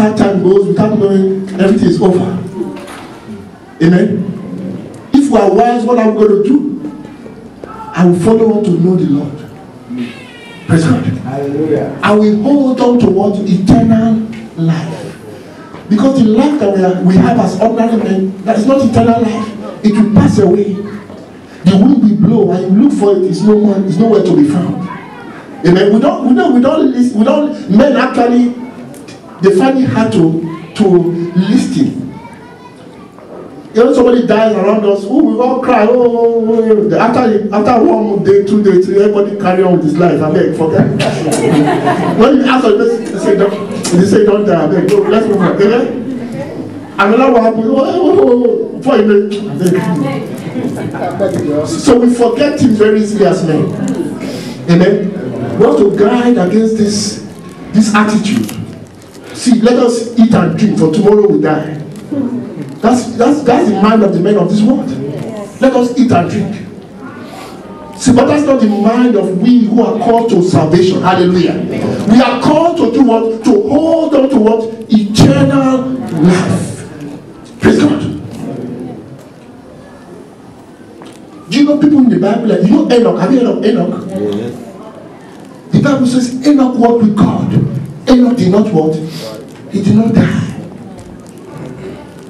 how time goes without knowing everything is over. Amen. If we are wise, what are we going to do? I will follow on to know the Lord. Praise God. Hallelujah. I will hold on to what? Eternal life. Because the life that we have as ordinary men, that is not eternal life. It will pass away. The wind will blow and you look for it, it's nowhere to be found. Amen. We don't men actually, they find it hard to listen. You know, somebody dies around us, oh, we all cry, oh, after 1 day, 2 days, everybody carry on with his life. I beg, forget. When you ask them, they say, don't die, I beg, no, let's move on. Amen. Another one happens, before you know. So we forget him very easily as men. Amen. We want to guide against this attitude. See, let us eat and drink, for tomorrow we die. That's the mind of the men of this world. Let us eat and drink. See, but that's not the mind of we who are called to salvation. Hallelujah. We are called to do what? To hold on to what? Eternal life. Praise God. Do you know people in the Bible? Like, you know Enoch? Have you heard of Enoch? Yes. The Bible says Enoch walked with God. Enoch did not what? He did not die.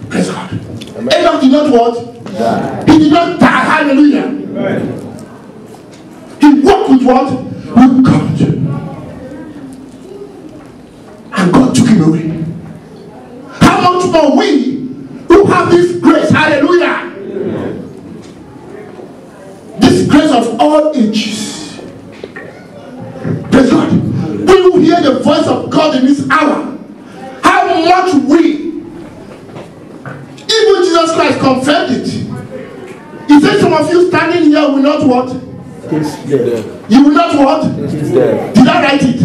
Praise God. Amen. Enoch did not what? Die. He did not die. Hallelujah. Amen. He walked with what? With God. And God took him away. How much more we who have this grace? Hallelujah. Amen. This grace of all ages. Praise God. We will hear the voice of God in this hour. How much we, even Jesus Christ confirmed it. He said some of you standing here will not what? You will not what? Did I write it?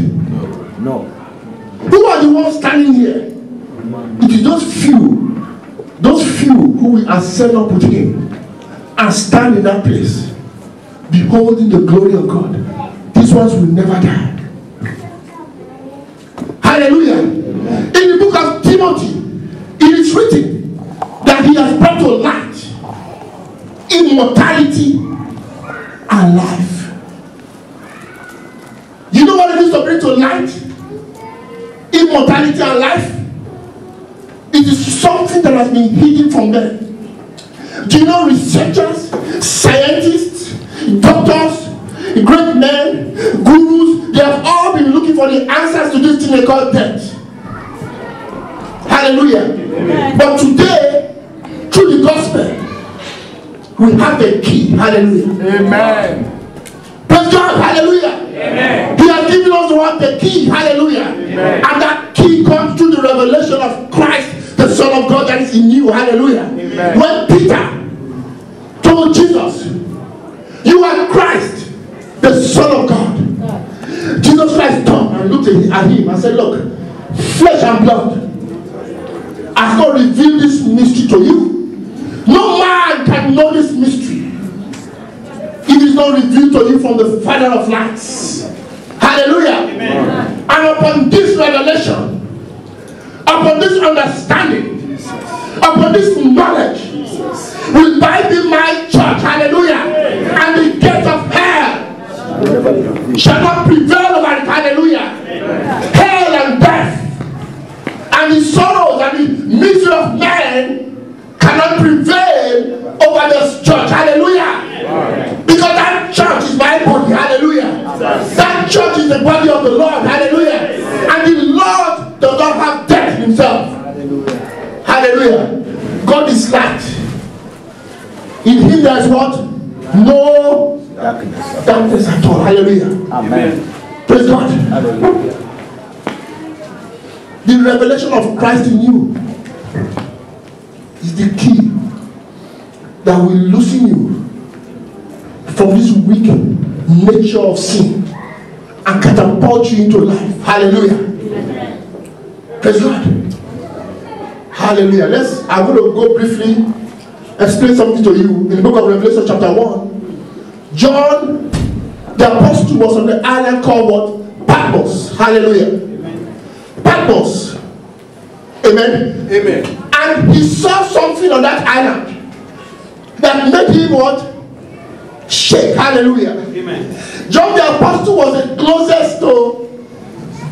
No. Who are the ones standing here? It is those few who are set up with him and stand in that place, beholding the glory of God. These ones will never die. Hallelujah. In the book of Timothy, it is written that he has brought to light immortality and life. You know what it is to bring to light immortality and life? It is something that has been hidden from them. Do you know researchers, scientists, doctors, great men, gurus, they have all been looking for the answers to this thing they call death. Hallelujah. Amen. But today, through the gospel, we have the key. Hallelujah. Amen. Praise God. Hallelujah. Amen. He has given us the key. Hallelujah. Amen. And that key comes through the revelation of Christ, the Son of God that is in you. Hallelujah. Amen. When Peter told Jesus, you are Christ, the Son of God. Jesus Christ turned and looked at him and said, look, flesh and blood has not revealed this mystery to you. No man can know this mystery. It is not revealed to you from the Father of lights. Hallelujah. Amen. And upon this revelation, upon this understanding, upon this knowledge, will I be my church. Hallelujah. And the gate of hell shall not prevail over it. Hallelujah. Hell and death and the sorrows and the misery of man cannot prevail over this church. Hallelujah. Because that church is my body. Hallelujah. That church is the body of the Lord. Hallelujah. And the Lord does not have death himself. Hallelujah. God is light. In him there is what? No darkness at all. Hallelujah. Amen. Praise God. Hallelujah. The revelation of Christ in you is the key that will loosen you from this wicked nature of sin and catapult you into life. Hallelujah. Praise God. Hallelujah. I'm going to go briefly explain something to you in the book of Revelation chapter 1. John the apostle was on the island called what? Patmos. Hallelujah. Patmos Amen. Amen. And he saw something on that island that made him what? Shake. Hallelujah. Amen. John the Apostle was the closest to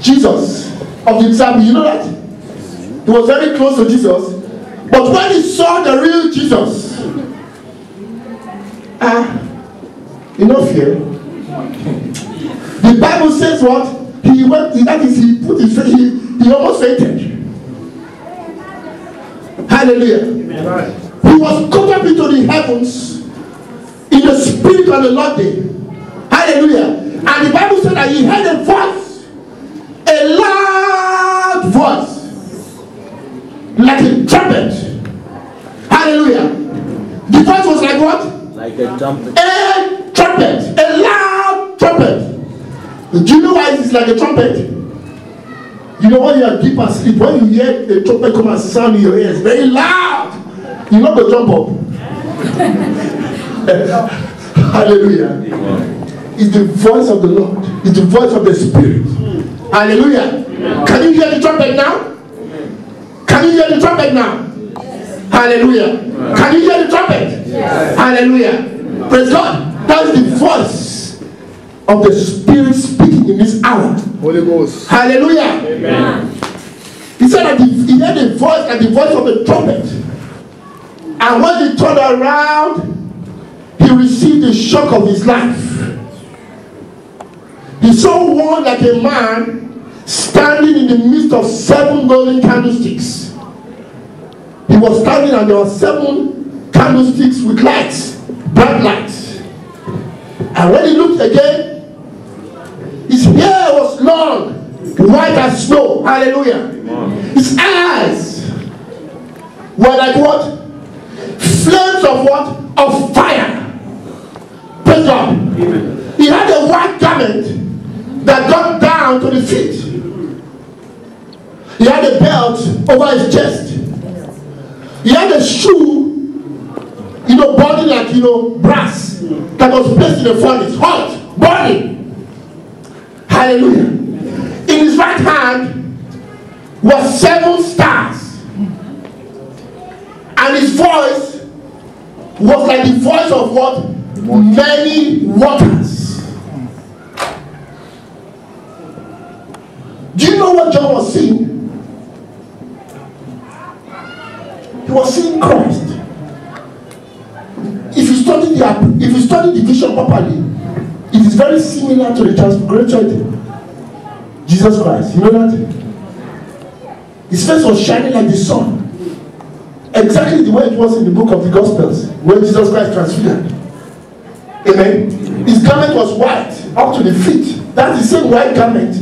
Jesus of the disciples. You know that? He was very close to Jesus. But when he saw the real Jesus, you know fear. The Bible says what? He went, that is, he put his faith, he almost fainted. Hallelujah. Amen. He was caught up into the heavens in the spirit of the Lord day. Hallelujah. And the Bible said that he heard a voice, a loud voice, like a trumpet. Hallelujah. The voice was like what? Like a trumpet. A trumpet, a loud trumpet. Do you know why it's like a trumpet? You know when you are deep asleep, when you hear the trumpet come and sound in your ears, very loud, you know the jump up. Hallelujah. It's the voice of the Lord. It's the voice of the Spirit. Hallelujah. Can you hear the trumpet now? Can you hear the trumpet now? Hallelujah. Can you hear the trumpet? Hallelujah. Praise God. That is the voice of the Spirit speaking in this hour. Holy Ghost. Hallelujah. Amen. He said that he heard a voice like the voice of a trumpet. And when he turned around, he received the shock of his life. He saw one like a man standing in the midst of 7 golden candlesticks. He was standing and there were 7 candlesticks with lights, bright lights. And when he looked again, his hair was long, white as snow. Hallelujah. His eyes were like what? Flames of what? Of fire. Praise God. Amen. He had a white garment that got down to the feet. He had a belt over his chest. He had a shoe, burning like, brass that was placed in the furnace, hot, burning. Hallelujah. In his right hand was 7 stars. And his voice was like the voice of what? Many waters. Do you know what John was seeing? He was seeing Christ. If you study the vision properly, it is very similar to the transfiguration. Jesus Christ, you know that? His face was shining like the sun. Exactly the way it was in the book of the Gospels, when Jesus Christ transfigured. Amen. His garment was white up to the feet. That's the same white garment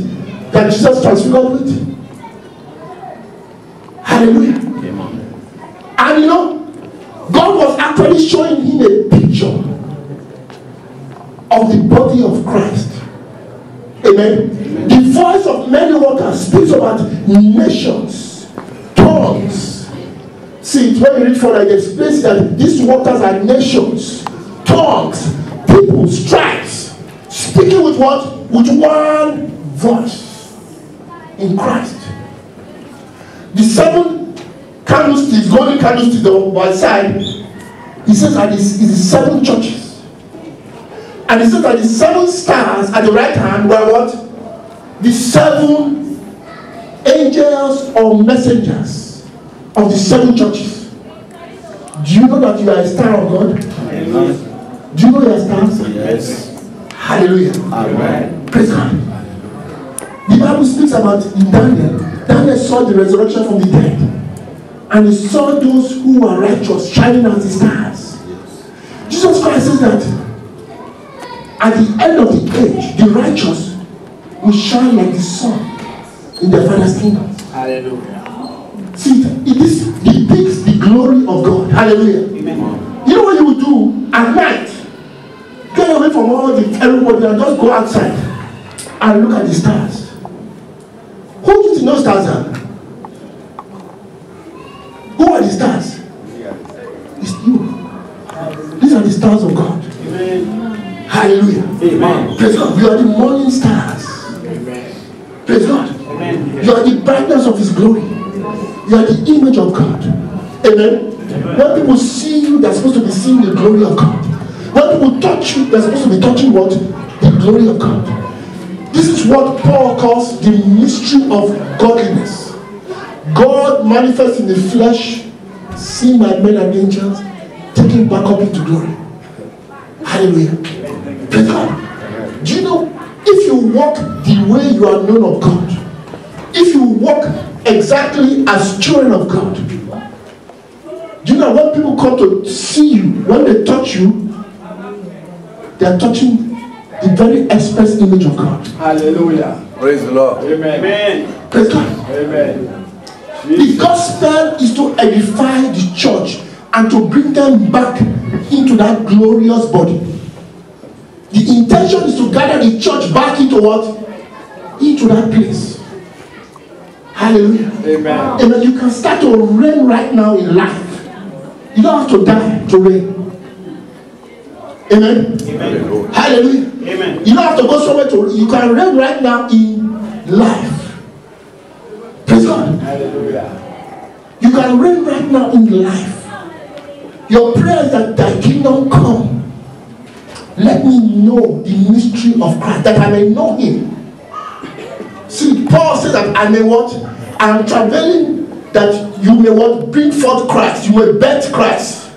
that Jesus transfigured with. Hallelujah. And God was actually showing him a picture of the body of Christ. Amen. The voice of many waters speaks about nations, tongues. See, when you read further, it explains that these waters are nations, tongues, people, stripes, speaking with what? With one voice in Christ. The 7 candlesticks, golden candlesticks on one side, he says that it's the 7 churches. And he says that the 7 stars at the right hand were what? The 7 angels or messengers of the 7 churches. Do you know that you are a star of God? Amen. Do you know you are stars? Yes. Hallelujah. Amen. Praise God. The Bible speaks about in Daniel. Daniel saw the resurrection from the dead. And he saw those who were righteous shining as the stars. Jesus Christ says that at the end of the age, the righteous will shine like the sun in their Father's kingdom. Hallelujah. See, it depicts the glory of God. Hallelujah. Amen. You know what you would do at night? Get away from everybody and just go outside and look at the stars. Who do you know stars are? Who are the stars? It's you. These are the stars of God. Amen. Hallelujah. Amen. Praise God. You are the morning stars. Amen. Praise God. Amen. You are the brightness of His glory. You are the image of God. Amen. When people see you, they're supposed to be seeing the glory of God. When people touch you, they're supposed to be touching what? The glory of God. This is what Paul calls the mystery of godliness. God manifests in the flesh, seen by men and angels, taken back up into glory. Hallelujah. Praise God. Do you know, if you walk the way you are known of God, if you walk exactly as children of God, do you know when people come to see you, when they touch you, they are touching the very express image of God. Hallelujah. Praise the Lord. Amen. Praise God. Amen. The gospel is to edify the church and to bring them back into that glorious body. The intention is to gather the church back into what? Into that place. Hallelujah. Amen. Amen. You can start to reign right now in life. You don't have to die to reign. Amen. Amen. Hallelujah. Amen. You don't have to go somewhere to. You can reign right now in life. Praise God. Hallelujah. You can reign right now in life. Your prayer is that thy kingdom come. Let me know the mystery of Christ, that I may know him. See, Paul says that I may what? I am traveling that you may what? Bring forth Christ. You may birth Christ.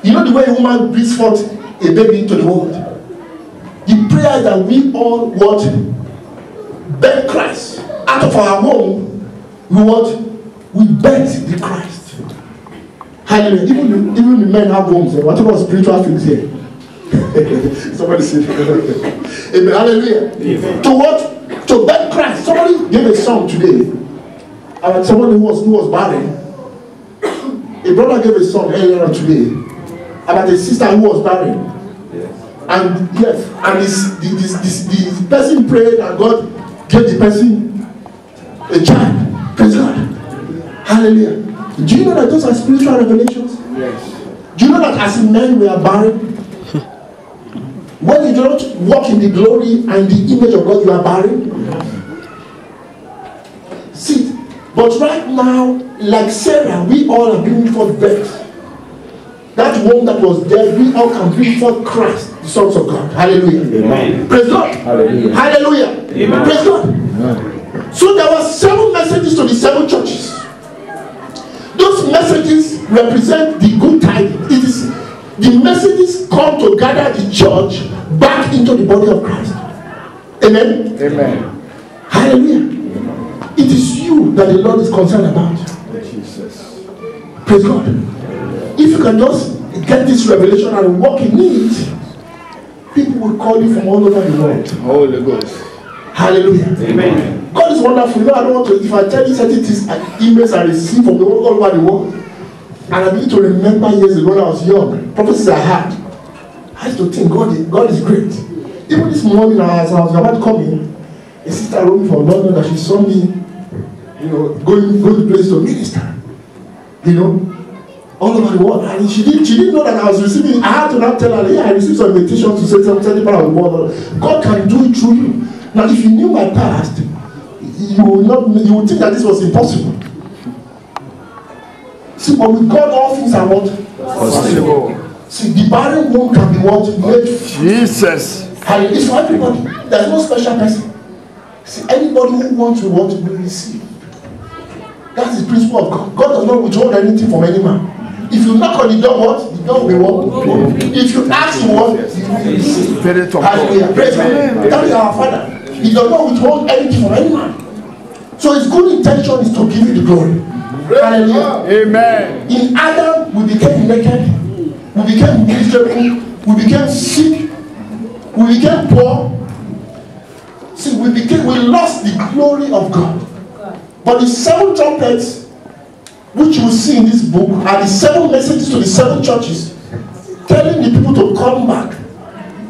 You know the way a woman brings forth a baby into the world. The prayer is that we all what? Birth Christ. Out of our home, we what? We birth the Christ. Hallelujah. Even the men have homes. Whatever spiritual things here. Somebody say amen. Hallelujah. Amen. To what? To birth Christ. Somebody gave a song today about someone who was barren. A brother gave a song earlier today about a sister who was barren. And yes, and this person prayed and God gave the person a child. Praise God. Hallelujah. Do you know that those are spiritual revelations? Yes. Do you know that as men we are barren? When you do not walk in the glory and the image of God, you are barren. See, but right now, like Sarah, we all are bringing forth birth. That womb that was dead, we all can bring forth Christ, the sons of God. Hallelujah. Amen. Praise God. Hallelujah. Hallelujah. Amen. Praise God. Amen. So there were 7 messages to the 7 churches. Those messages represent the good tidings. It is the messages come to gather the church back into the body of Christ. Amen. Amen. Hallelujah. It is you that the Lord is concerned about. Jesus. Praise God. If you can just get this revelation and walk in it, people will call you from all over the world. Holy Ghost. Hallelujah. Amen. God is wonderful. You know, I don't want to, if I tell you certain things and emails I receive from all over the world, and I begin to remember years ago when I was young, prophecies I had, I used to think God is great. Even this morning as I was about to come in, a sister wrote me from London that she saw me, going to place to minister, all over the world. And she didn't know that I was receiving. I had to now tell her, yeah, I received some invitation to say something part of the world. God can do it through you. Now, if you knew my past, you would think that this was impossible. See, but with God, all things are what? Possible. See, the barren womb can be what? Made. Jesus. And it's for everybody. There's no special person. See, anybody who wants to what will receive. That's the principle of God. God does not withhold anything from any man. If you knock on the door, what? The door will be what? If you ask for what? You will receive. Spirit of Hallelujah. God. Praise God. That is our Father. He does not withhold anything from any man. So his good intention is to give you the glory. Hallelujah. Amen. In Adam, we became naked, we became miserable, we became sick, we became poor. See, we lost the glory of God. But the 7 trumpets, which you will see in this book, are the 7 messages to the 7 churches, telling the people to come back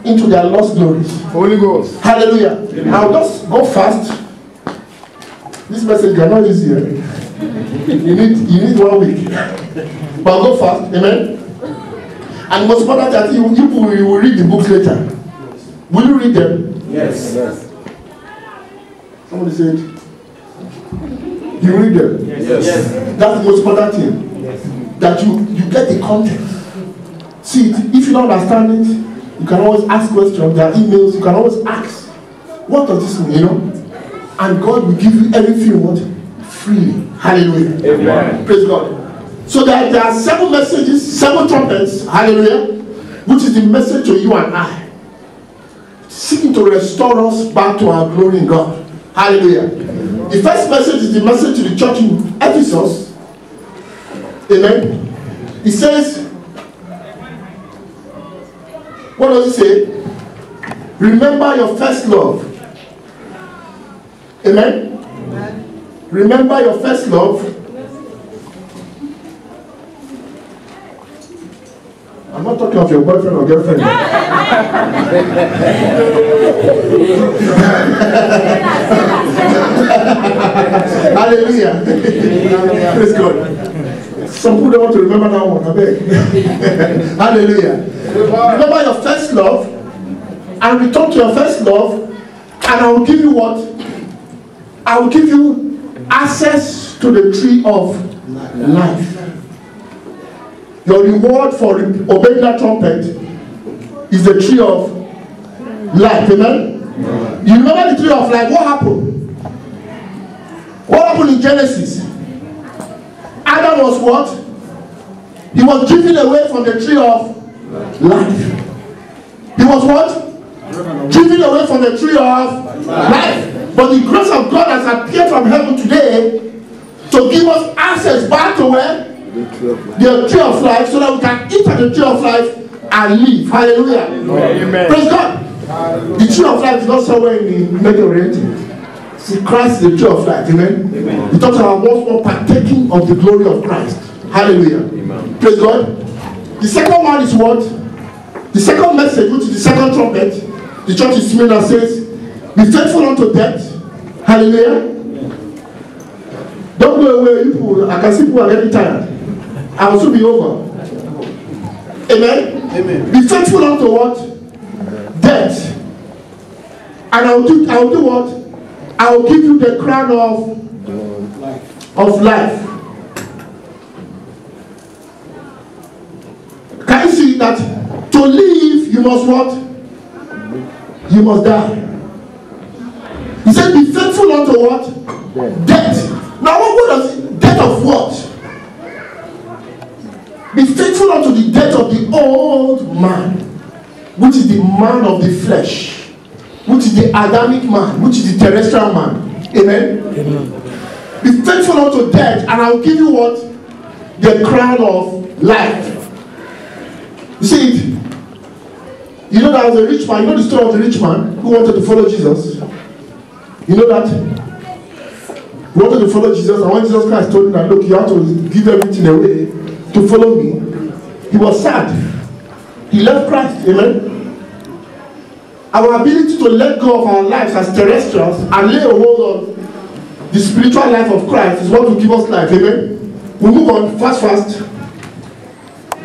into their lost glories. Holy Ghost. Hallelujah. I'll just go fast. This message is not easy. You need 1 week. But I'll go fast. Amen. And most important that you will read the books later. Will you read them? Yes. Somebody said. You read them. Yes. That's the most important thing. That you get the content. See, if you don't understand it, you can always ask questions. There are emails. You can always ask, what does this mean? You know, and God will give you everything you want freely. Hallelujah. Amen. Praise God. So there are 7 messages, 7 trumpets. Hallelujah. Which is the message to you and I, seeking to restore us back to our glory in God. Hallelujah. The first message is the message to the church in Ephesus. Amen. It says, what does it say? Remember your first love. Amen. Remember your first love. I'm not talking of your boyfriend or girlfriend. Hallelujah. Praise God. Some people don't want to remember that one. I beg. Hallelujah. Remember your first love and return to your first love, and I will give you what? I will give you access to the tree of life. Your reward for obeying that trumpet is the tree of life. Amen? You remember the tree of life? What happened? What happened in Genesis? Adam was what? He was driven away from the tree of life. He was what? Driven away from the tree of life. But the grace of God has appeared from heaven today to give us access back to where? The tree of life, so that we can eat at the tree of life and live. Hallelujah. Amen. Praise God. The tree of life is not somewhere in the Mediterranean. See, Christ is the tree of life. Amen. We talk about once more partaking of the glory of Christ. Hallelujah. Amen. Praise God. The second one is what? The second message, which is the second trumpet, the church in Smyrna says, be faithful unto death. Hallelujah. Don't go away, people. I can see people are getting tired. I will soon be over. Amen? Amen. Be faithful unto what? Death. And I will do what? I will give you the crown of life. Can you see that to live you must what? You must die. He said be faithful unto what? Death. Now what does it? Death of what? Be faithful unto the death of the old man, which is the man of the flesh, which is the Adamic man, which is the terrestrial man. Amen? Amen. Be faithful unto death, and I will give you what? The crown of life. You see it? You know there was a rich man. You know the story of the rich man who wanted to follow Jesus? You know that? He wanted to follow Jesus, and when Jesus Christ told him that, look, you have to give everything away to follow me, he was sad. He left Christ. Amen. Our ability to let go of our lives as terrestrials and lay a hold on the spiritual life of Christ is what will give us life. Amen. We move on fast.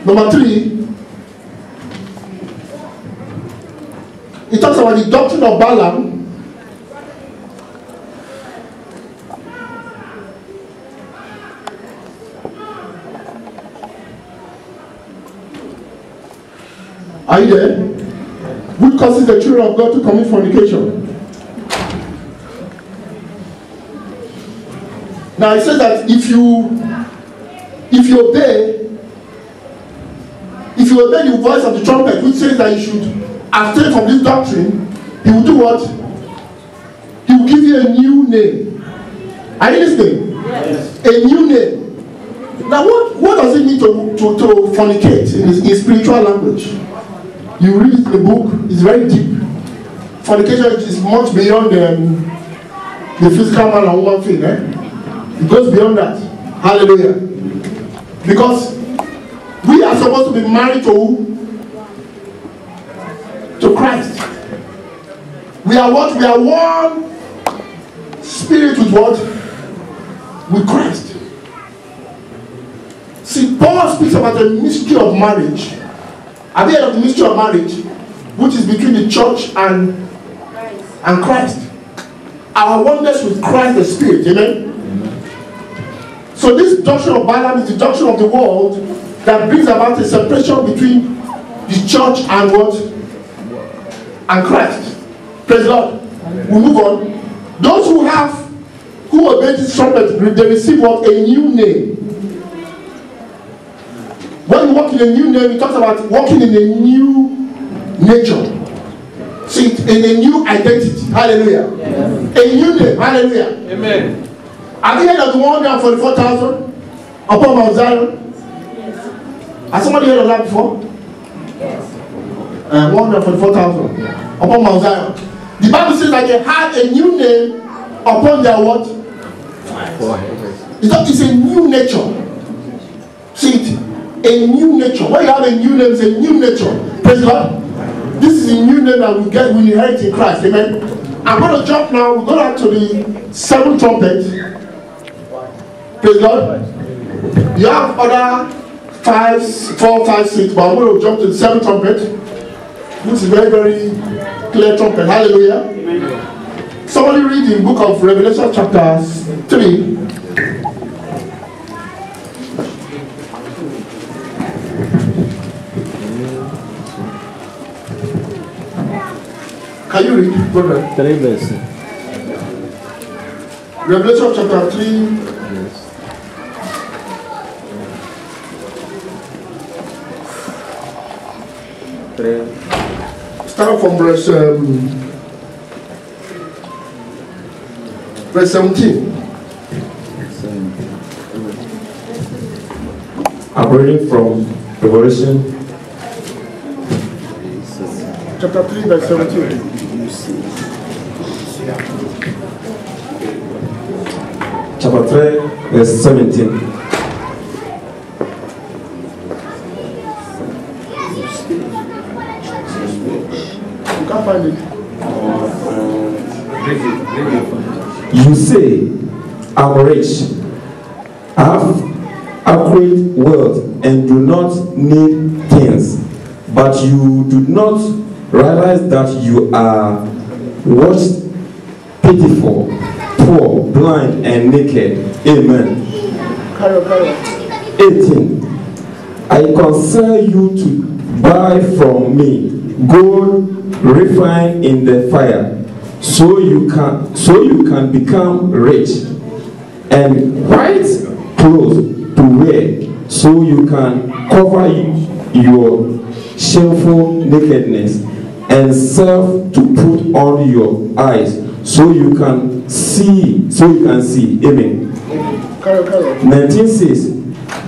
Number 3, it talks about the doctrine of Balaam. Are you there? Which causes the children of God to commit fornication. Now it says that if you obey the voice of the trumpet, which says that you should abstain from this doctrine, he will do what? He will give you a new name. Are you listening? Yes. A new name. Now what does it mean to fornicate in spiritual language? You read the book, it's very deep. Fornication is much beyond the physical man and woman thing. It goes beyond that. Hallelujah. Because we are supposed to be married to Christ. We are what? We are one spirit with what? With Christ. See, Paul speaks about the mystery of marriage. Have you heard of the mystery of marriage, which is between the church and Christ? Our oneness with Christ the Spirit. Amen? So this doctrine of Balaam is the doctrine of the world that brings about a separation between the church and what? And Christ. Praise the Lord. We move on. Those who obey this trumpet, they receive what? A new name. When you walk in a new name, it talks about walking in a new nature. See, in a new identity. Hallelujah. Yes. A new name. Hallelujah. Amen. Have you heard of the 144,000 upon Mount Zion? Yes. Has somebody heard of that before? Yes. 144,000 upon Mount Zion. The Bible says that they had a new name upon their what? It's a new nature. See it? A new nature. When you have a new name, it's a new nature. Praise God. This is a new name that we inherit in Christ. Amen. I'm going to jump now. We're going to the seventh trumpet. Praise God. You have other 4, 5, 6, but I'm going to jump to the seventh trumpet, which is very, very clear trumpet. Hallelujah. Amen. Somebody read the book of Revelation chapter 3. Can you read, brother? 3 verses. Revelation chapter 3. Yes. Start from verse 17. I'm reading from Revelation chapter 3, verse 17. Chapter 3, verse 17. You can't find it. You say, I'm rich, I have acquired wealth, and do not need things, but you do not realize that you are watched, pitiful, poor, blind, and naked. Amen. Carry on. 18. I counsel you to buy from me gold refined in the fire, so you can become rich, and white clothes to wear, so you can cover your shameful nakedness, and salve to put on your eyes, so you can see. Amen. 19 says,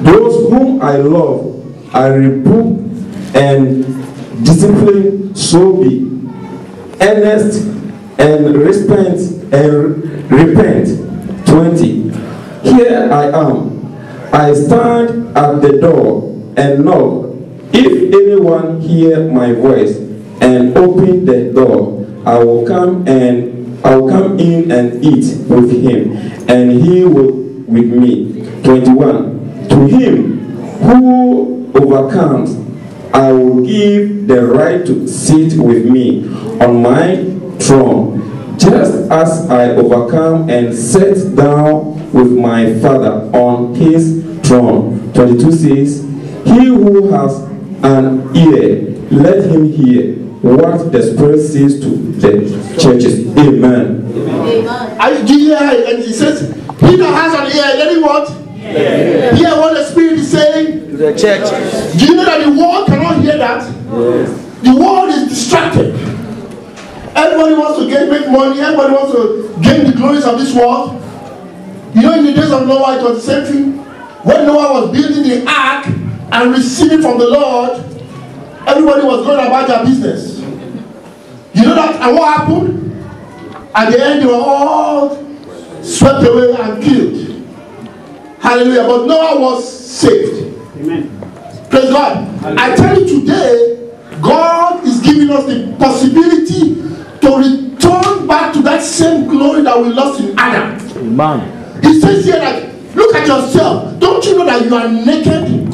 those whom I love, I rebuke and discipline, so be earnest and repent. 20. Here I am. I stand at the door and knock. If anyone hear my voice and open the door, I will come in and eat with him, and he will with me. 21. To him who overcomes, I will give the right to sit with me on my throne, just as I overcome and sat down with my Father on his throne. 22 says, he who has an ear, let him hear what the Spirit says to the churches. Amen. Do you hear? And he says, he that has an ear, let him what? Hear what the Spirit is saying To the church. Do you know that the world cannot hear that? Yes. The world is distracted. Everybody wants to make money. Everybody wants to gain the glories of this world. You know, in the days of Noah, it was the same thing. When Noah was building the ark and receiving from the Lord, everybody was going about their business. You know that? And what happened? At the end, they were all swept away and killed. Hallelujah. But Noah was saved. Amen. Praise God. I tell you today, God is giving us the possibility to return back to that same glory that we lost in Adam. Amen. He says here that, look at yourself. Don't you know that you are naked?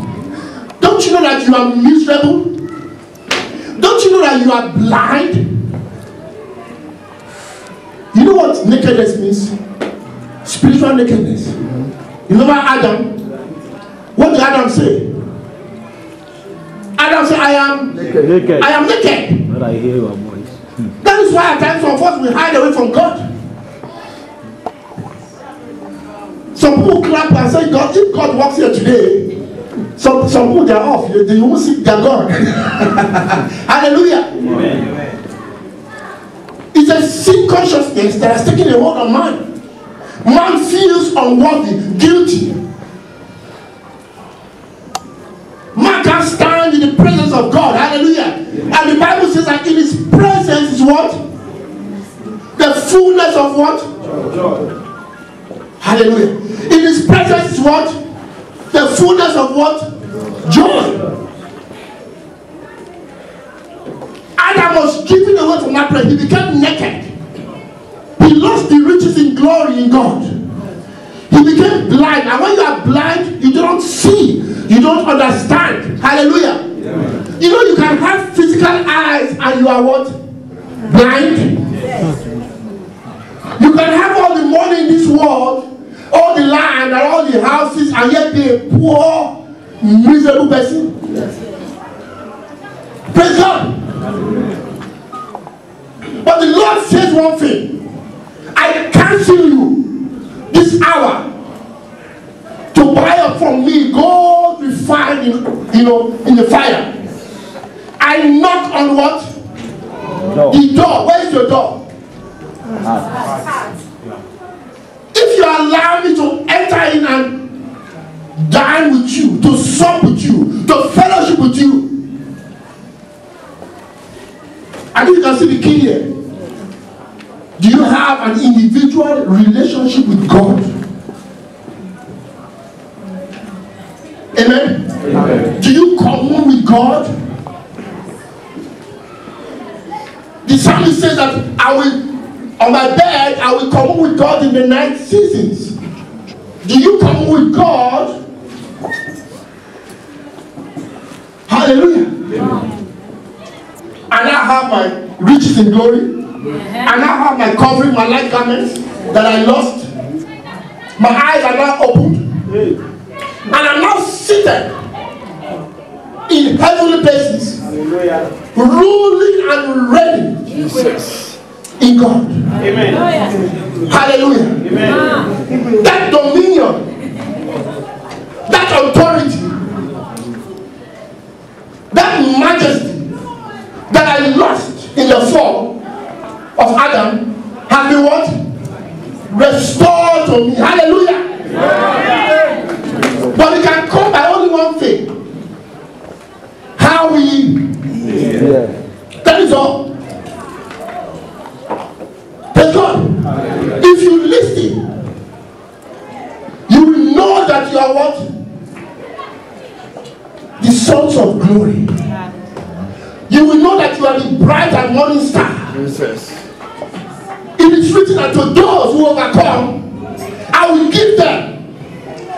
Don't you know that you are miserable? Don't you know that you are blind? You know what nakedness means? Spiritual nakedness. Remember Adam? What did Adam say? Adam said, I am naked. But I hear your voice. That is why at times some of us we hide away from God. Some people clap and say, God, if God walks here today, some people they are off. They won't see their God. Hallelujah. Amen. It's a sin consciousness that has taken a hold on man. Man feels unworthy, guilty. Man can't stand in the presence of God. Hallelujah. And the Bible says that in his presence is what? The fullness of what? Joy. Hallelujah. In his presence is what? The fullness of what? Joy. Adam was driven away from that place. He became naked. He lost the riches in glory in God. He became blind. And when you are blind, you don't see. You don't understand. Hallelujah. Yeah. You know you can have physical eyes and you are what? Blind. Yes. You can have all the money in this world, all the land and all the houses, and yet be a poor, miserable person. Yes. Praise God. But the Lord says one thing. I cancel you this hour to buy up from me gold refined in the fire. I knock on what? No. The door. Where is your door? If you allow me to enter in and dine with you, to sup with you, to fellowship with you, I think you can see the key here. Do you have an individual relationship with God? Amen? Amen. Do you commune with God? The psalmist says that on my bed, I will commune with God in the night seasons. Do you commune with God? Hallelujah. Amen. And I have my riches in glory. I now have my covering, my light garments that I lost. My eyes are now opened. And I'm now seated in heavenly places, ruling and reigning in God. Amen. Hallelujah. Amen. That dominion, that authority, that majesty that I lost in the fall of Adam has been what? Restored to me. Hallelujah. Yeah. But it can come by only one thing. How we yeah. That is all. Praise God. If you listen, you will know that you are what? The sons of glory. You will know that you are the bright and morning star. Jesus. It is written unto those who overcome, I will give them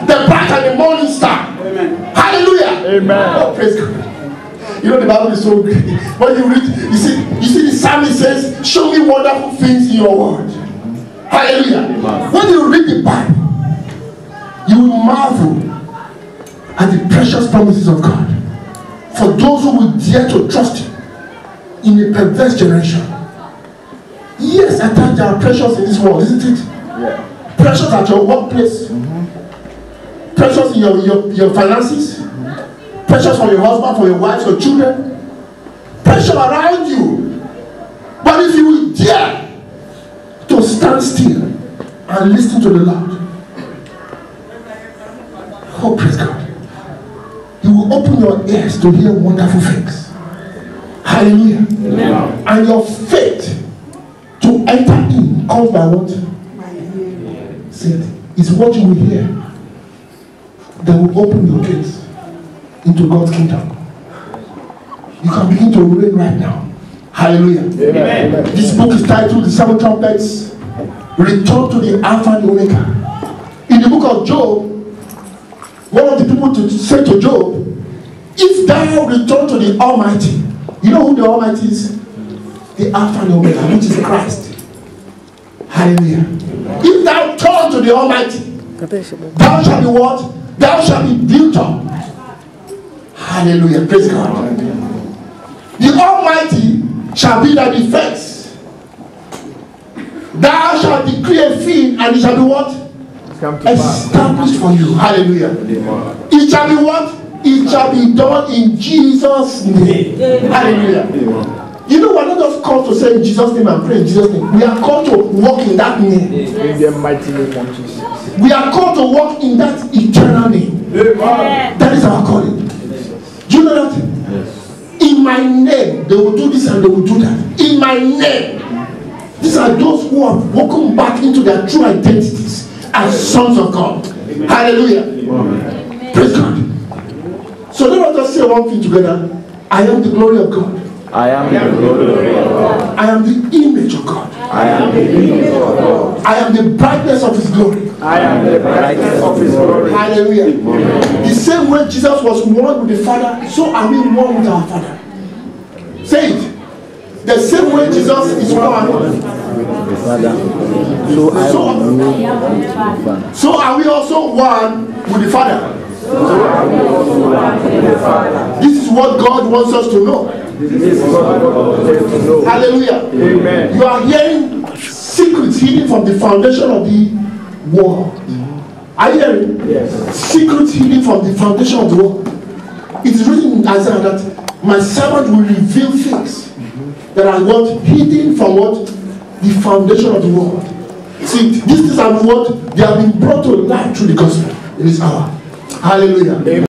the bright and the morning star. Amen. Hallelujah. Amen. Oh, praise God. You know the Bible is so great. When you read, you see the psalmist says, show me wonderful things in your word. Hallelujah. Amen. When you read the Bible, you will marvel at the precious promises of God. For those who will dare to trust Him in a perverse generation. Yes, at times there are pressures in this world, isn't it? Yeah. Pressures at your workplace. Pressures in your finances. Pressures from your husband, from your wife, your children. Pressure around you. But if you will dare to stand still and listen to the Lord, oh, praise God. You will open your ears to hear wonderful things. Hallelujah. Amen. And your faith to enter in comes by what? Say it. It's what you will hear that will open your gates into God's kingdom. You can begin to reign right now. Hallelujah. Amen. This book is titled The Seven Trumpets, Return to the Alpha and the Omega. In the book of Job, one of the people to say to Job, if thou return to the Almighty, you know who the Almighty is? The Alpha and the Omega, which is Christ. Hallelujah. If thou turn to the Almighty, Thou shalt be what? Thou shalt be built up. Hallelujah. Praise God. The Almighty shall be thy defense. Thou shalt decree a thing, and it shall be what? Established for you. Hallelujah. It shall be what? It shall be done in Jesus' name. Hallelujah. You know, we're not just called to say in Jesus' name and pray in Jesus' name. We are called to walk in that name. In the mighty name of Jesus. We are called to walk in that eternal name. That is our calling. Do you know that? Yes. In my name, they will do this and they will do that. In my name. These are those who have woken back into their true identities as sons of God. Hallelujah. Amen. Praise God. So let us just say one thing together. I am the glory of God. I am the glory of God. I am the image of God. I am the image of God. I am the brightness of His glory. I am the brightness of His glory. Hallelujah. Amen. The same way Jesus was one with the Father, so are we one with our Father. Say it. The same way Jesus is one with the Father, so are we also one with the Father. This is what God wants us to know. Hallelujah. Amen. You are hearing secrets hidden from the foundation of the world. Are you hearing? Yes. Secrets hidden from the foundation of the world. It is written in Isaiah that my servant will reveal things that are what? Hidden from what? The foundation of the world. See, these things are what? They have been brought to light through the gospel in this hour. Hallelujah. Amen.